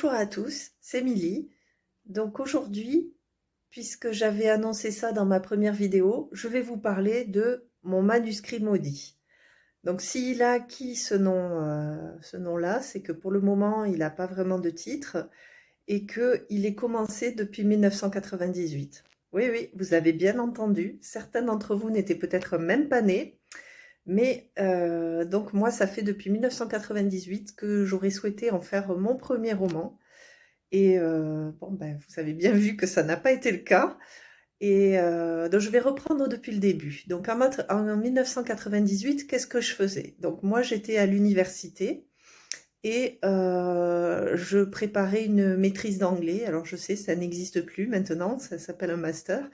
Bonjour à tous, c'est Milly. Donc aujourd'hui, puisque j'avais annoncé ça dans ma première vidéo, je vais vous parler de mon manuscrit maudit. Donc s'il a acquis ce nom-là, c'est que pour le moment, il n'a pas vraiment de titre et qu'il est commencé depuis 1998. Oui, oui, vous avez bien entendu. Certains d'entre vous n'étaient peut-être même pas nés. Mais donc moi, ça fait depuis 1998 que j'aurais souhaité en faire mon premier roman. Et bon, ben, vous avez bien vu que ça n'a pas été le cas. Et donc je vais reprendre depuis le début. Donc en 1998, qu'est-ce que je faisais? Donc moi, j'étais à l'université et je préparais une maîtrise d'anglais. Alors je sais, ça n'existe plus maintenant, ça s'appelle un master.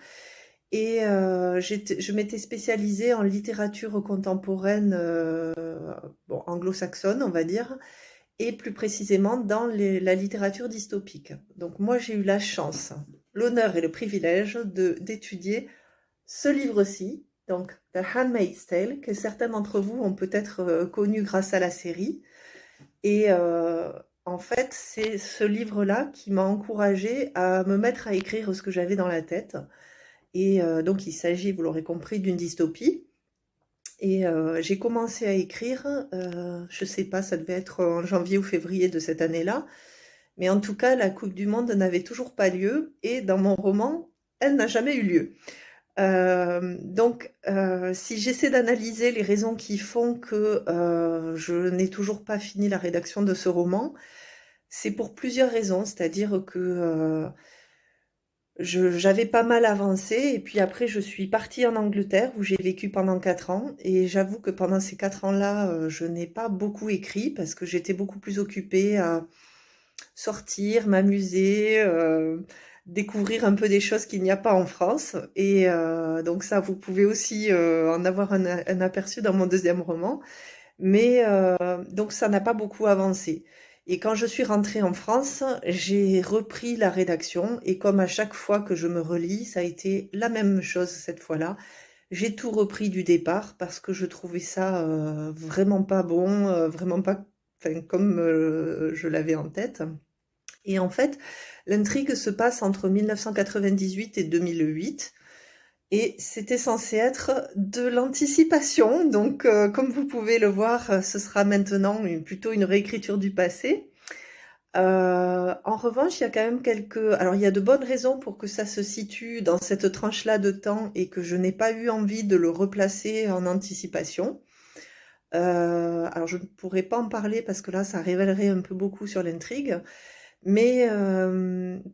Et je m'étais spécialisée en littérature contemporaine, bon, anglo-saxonne, on va dire, et plus précisément dans la littérature dystopique. Donc moi, j'ai eu la chance, l'honneur et le privilège d'étudier ce livre-ci, donc The Handmaid's Tale, que certains d'entre vous ont peut-être connu grâce à la série. Et en fait, c'est ce livre-là qui m'a encouragée à me mettre à écrire ce que j'avais dans la tête. Et donc, il s'agit, vous l'aurez compris, d'une dystopie. Et j'ai commencé à écrire, je sais pas, ça devait être en janvier ou février de cette année-là. Mais en tout cas, la Coupe du monde n'avait toujours pas lieu. Et dans mon roman, elle n'a jamais eu lieu. Donc, si j'essaie d'analyser les raisons qui font que je n'ai toujours pas fini la rédaction de ce roman, c'est pour plusieurs raisons. C'est-à-dire que j'avais pas mal avancé et puis après je suis partie en Angleterre où j'ai vécu pendant 4 ans et j'avoue que pendant ces 4 ans-là, je n'ai pas beaucoup écrit parce que j'étais beaucoup plus occupée à sortir, m'amuser, découvrir un peu des choses qu'il n'y a pas en France et donc ça, vous pouvez aussi, en avoir un aperçu dans mon deuxième roman. Mais donc ça n'a pas beaucoup avancé. Et quand je suis rentrée en France, j'ai repris la rédaction et comme à chaque fois que je me relis, ça a été la même chose cette fois-là. J'ai tout repris du départ parce que je trouvais ça vraiment pas bon, vraiment pas, enfin, comme je l'avais en tête. Et en fait, l'intrigue se passe entre 1998 et 2008. Et c'était censé être de l'anticipation. Donc, comme vous pouvez le voir, ce sera maintenant plutôt une réécriture du passé. En revanche, il y a quand même alors, il y a de bonnes raisons pour que ça se situe dans cette tranche-là de temps et que je n'ai pas eu envie de le replacer en anticipation. Alors, je ne pourrais pas en parler parce que là, ça révélerait un peu beaucoup sur l'intrigue. Mais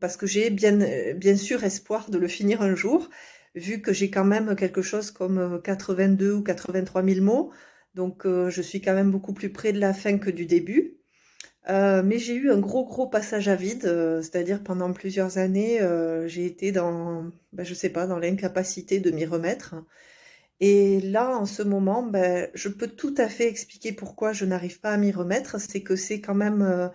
parce que j'ai bien sûr espoir de le finir un jour, vu que j'ai quand même quelque chose comme 82 ou 83 000 mots. Donc je suis quand même beaucoup plus près de la fin que du début. Mais j'ai eu un gros passage à vide, c'est-à-dire pendant plusieurs années, j'ai été dans, ben, je sais pas, dans l'incapacité de m'y remettre. Et là, en ce moment, ben, je peux tout à fait expliquer pourquoi je n'arrive pas à m'y remettre. C'est que c'est quand même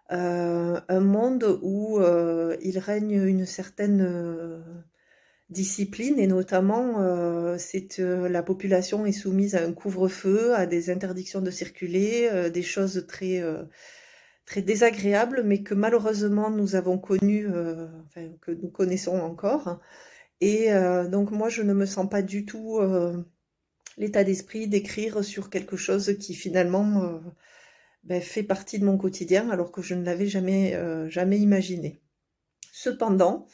un monde où il règne une certaine discipline et notamment la population est soumise à un couvre-feu, à des interdictions de circuler, des choses très désagréables, mais que malheureusement nous avons connues, enfin, que nous connaissons encore. Et donc moi je ne me sens pas du tout l'état d'esprit d'écrire sur quelque chose qui finalement ben, fait partie de mon quotidien alors que je ne l'avais jamais imaginé. Cependant,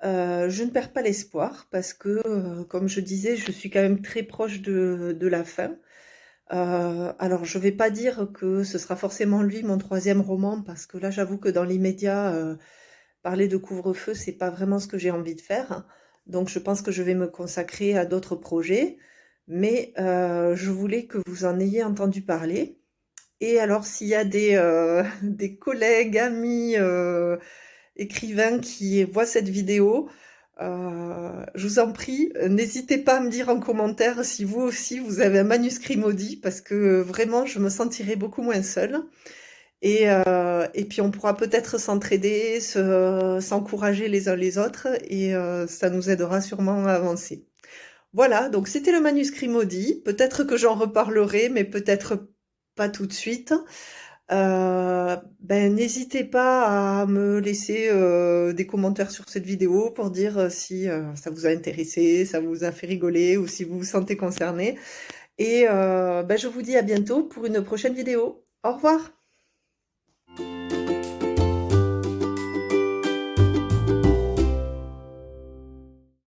je ne perds pas l'espoir parce que, comme je disais, je suis quand même très proche de la fin. Alors je vais pas dire que ce sera forcément lui mon troisième roman parce que là j'avoue que dans l'immédiat, parler de couvre-feu, c'est pas vraiment ce que j'ai envie de faire. Donc je pense que je vais me consacrer à d'autres projets. Mais je voulais que vous en ayez entendu parler. Et alors, s'il y a des collègues, amis, écrivains qui voient cette vidéo, je vous en prie, n'hésitez pas à me dire en commentaire si vous aussi vous avez un manuscrit maudit, parce que vraiment, je me sentirai beaucoup moins seule. Et puis, on pourra peut-être s'entraider, s'encourager les uns les autres, et ça nous aidera sûrement à avancer. Voilà, donc c'était le manuscrit maudit. Peut-être que j'en reparlerai, mais peut-être pas tout de suite. Ben, n'hésitez pas à me laisser des commentaires sur cette vidéo pour dire si ça vous a intéressé, ça vous a fait rigoler ou si vous vous sentez concerné. Et ben, je vous dis à bientôt pour une prochaine vidéo. Au revoir!